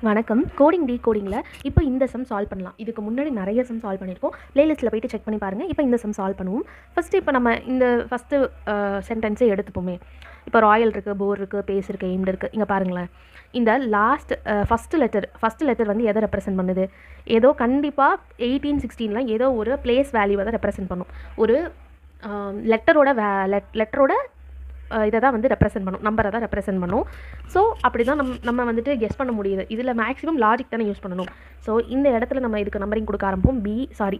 வணக்கம். கோடிங் டீகோடிங்கில இப்போ இந்த சம் சால்வ் பண்ணலாம். இதுக்கு முன்னாடி நிறைய சம் சால்வ் பண்ணியிருக்கோம். பிளேலிஸ்ட்டில் போய்ட்டு செக் பண்ணி பாருங்கள். இப்போ இந்த சம் சால்வ் பண்ணுவோம். இப்போ நம்ம இந்த ஃபஸ்ட்டு சென்டென்ஸே எடுத்துப்போமே. இப்போ ராயல் இருக்குது, போர் இருக்குது, பேஸ் இருக்குது, எய்ம்டு இருக்குது. இங்கே பாருங்களேன். இந்த லாஸ்ட் ஃபஸ்ட்டு லெட்டர் வந்து எதை ரெப்ரசென்ட் பண்ணுது? ஏதோ கண்டிப்பாக 1816 ஏதோ ஒரு பிளேஸ் வேல்யூவை தான் ரெப்ரசென்ட் பண்ணும். ஒரு லெட்டரோட இதை தான் வந்து ரெப்ரசென்ட் பண்ணும், நம்பரை தான் ரெப்ரசென்ட் பண்ணும். ஸோ அப்படி தான் நம்ம வந்துட்டு கெஸ் பண்ண முடியுது. இதில் மேக்ஸிமம் லாஜிக் தானே யூஸ் பண்ணணும். ஸோ இந்த இடத்துல நம்ம இதுக்கு நம்பரிங் கொடுக்க ஆரம்பிப்போம்.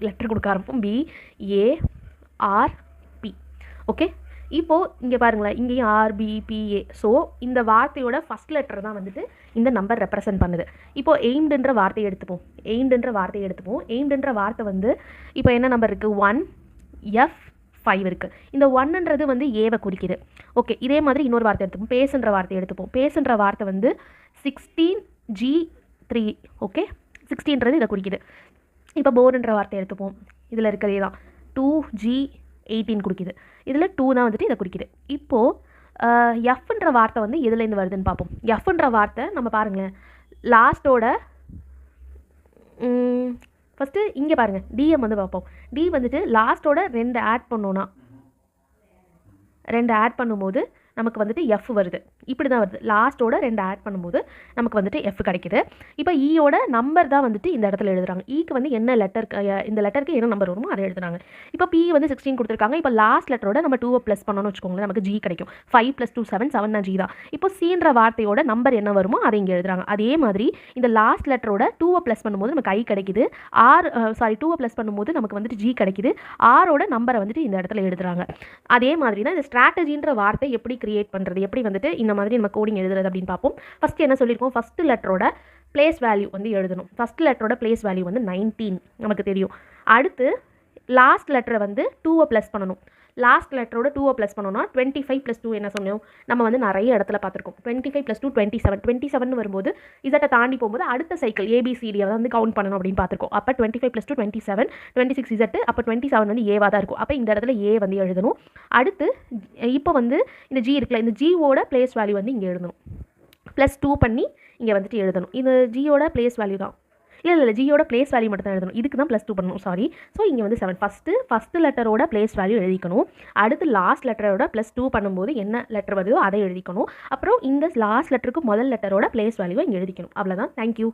லெட்டர் கொடுக்க ஆரம்பிப்போம். BARP. ஓகே, இப்போது இங்கே பாருங்களேன், இங்கேயும் RBPA. ஸோ இந்த வார்த்தையோட ஃபஸ்ட் லெட்டர் தான் வந்துட்டு இந்த நம்பர் ரெப்ரசென்ட் பண்ணுது. இப்போது எய்ம்டுன்ற வார்த்தையை எடுத்துப்போம். எய்ம்டுன்ற வார்த்தை வந்து இப்போ என்ன நம்பர் இருக்குது? 1F5 இருக்குது. இந்த 1ன்றது வந்து ஏவை குறிக்குது. ஓகே, இதே மாதிரி இன்னொரு வார்த்தை எடுத்துப்போம். பேசுன்ற வார்த்தையை எடுத்துப்போம். பேசுன்ற வார்த்தை வந்து 16G3. ஓகே, 16ன்றது இதை குறிக்குது. இப்போ போர்ன்ற வார்த்தை எடுத்துப்போம். இதில் இருக்கிறதே தான் 2G18 குறிக்குது. இதில் 2 தான் வந்துட்டு இதை குறிக்குது. இப்போது எஃப்ன்ற வார்த்தை வந்து எதுலேருந்து வருதுன்னு பார்ப்போம். எஃப்ன்ற வார்த்தை நம்ம பாருங்களேன், லாஸ்ட்டோட ஃபஸ்ட்டு இங்கே பாருங்கள், டிஎம் வந்து பார்ப்போம். டி வந்துட்டு லாஸ்ட்டோட 2 ஆட் பண்ணோன்னா, 2 ஆட் பண்ணும்போது நமக்கு வந்துட்டு எஃப் வருது. இப்படி தான் வருது. லாஸ்ட்டோட 2 ஆட் பண்ணும்போது நமக்கு வந்துட்டு எஃப் கிடைக்குது. இப்போ ஈயோட நம்பர் தான் வந்துட்டு இந்த இடத்துல எழுதுறாங்க. ஈக்கு வந்து என்ன லெட்டருக்கு, இந்த லெட்டருக்கு என்ன நம்பர் வருமோ அதை எழுதுறாங்க. இப்போ பி வந்து 16 கொடுத்துருக்காங்க. இப்போ லாஸ்ட் லெட்டரோட நம்ம 2 ப்ளஸ் பண்ணணும்னு வச்சுக்கோங்களேன், நமக்கு ஜி கிடைக்கும். 5 + 2 7, 7 தான் ஜி தான். இப்போ சீன்ற வார்த்தையோட நம்பர் என்ன வருமோ அதை இங்கே எழுதுறாங்க. அதே மாதிரி இந்த லாஸ்ட் லெட்டரோட 2 ப்ளஸ் பண்ணும்போது நமக்கு ஐ கிடைக்குது. 2 ப்ளஸ் பண்ணும்போது நமக்கு வந்துட்டு ஜி கிடைக்குது. ஆரோட நம்பரை வந்துட்டு இந்த இடத்துல எழுதுறாங்க. அதே மாதிரி தான் இந்த ஸ்ட்ராட்டஜின்ற வார்த்தை எப்படி கிரியேட் பண்ணுறது, எப்படி வந்துட்டு இந்த மாதிரி நம்ம கோடிங் எழுதுறது அப்படின்னு பார்ப்போம். ஃபஸ்ட்டு என்ன சொல்லியிருக்கோம்? ஃபஸ்ட்டு லெட்டரோட பிளேஸ் வேல்யூ வந்து எழுதணும். ஃபஸ்ட் லெட்டரோட பிளேஸ் வேல்யூ வந்து 19 நமக்கு தெரியும். அடுத்து லாஸ்ட் லெட்டரை வந்து 2 ப்ளஸ் பண்ணணும். லாஸ்ட் லெட்டரோட 2 ப்ளஸ் பண்ணோம்னா 25 + 2 என்ன சொன்னோம்? நம்ம வந்து நிறைய இடத்துல பார்த்துருக்கோம். 25 + 2 27. 27 வரும்போது இசட்டை தாண்டி போகும்போது அடுத்த சைக்கிள் ABCDயை வந்து கவுண்ட் பண்ணணும் அப்படின்னு பார்த்துருக்கோம். அப்போ 25 + 2 27, 26 இசட்டு. அப்போ 27 வந்து ஏவாக தான் இருக்கும். அப்போ இந்த இடத்துல ஏ வந்து எழுதணும். அடுத்து இப்போ வந்து இந்த ஜி இருக்குல்ல, இந்த ஜியோட பிளேஸ் வேல்யூ வந்து இங்கே எழுதணும். +2 பண்ணி இங்கே வந்துட்டு எழுதணும். இது ஜியோட பிளேஸ் வேல்யூ தான். இல்லை ஜியோட பிளேஸ் வேல்யூ மட்டும் தான் எழுதணும். இதுக்கு தான் +2 பண்ணணும், சாரி. ஸோ இங்கே வந்து 7. ஃபஸ்ட்டு லெட்டரோட பிளேஸ் வேல்யூ எழுதிக்கணும். அடுத்து லாஸ்ட் லெட்டரோட +2 பண்ணும்போது என்ன லெட்டர் வருதோ அதை எழுதிக்கணும். அப்புறம் இந்த லாஸ்ட் லெட்டருக்கு முதல் லெட்டரோட பிளேஸ் வேல்யூவை இங்கே எழுதிக்கணும். அவ்வளோதான். தேங்க்யூ.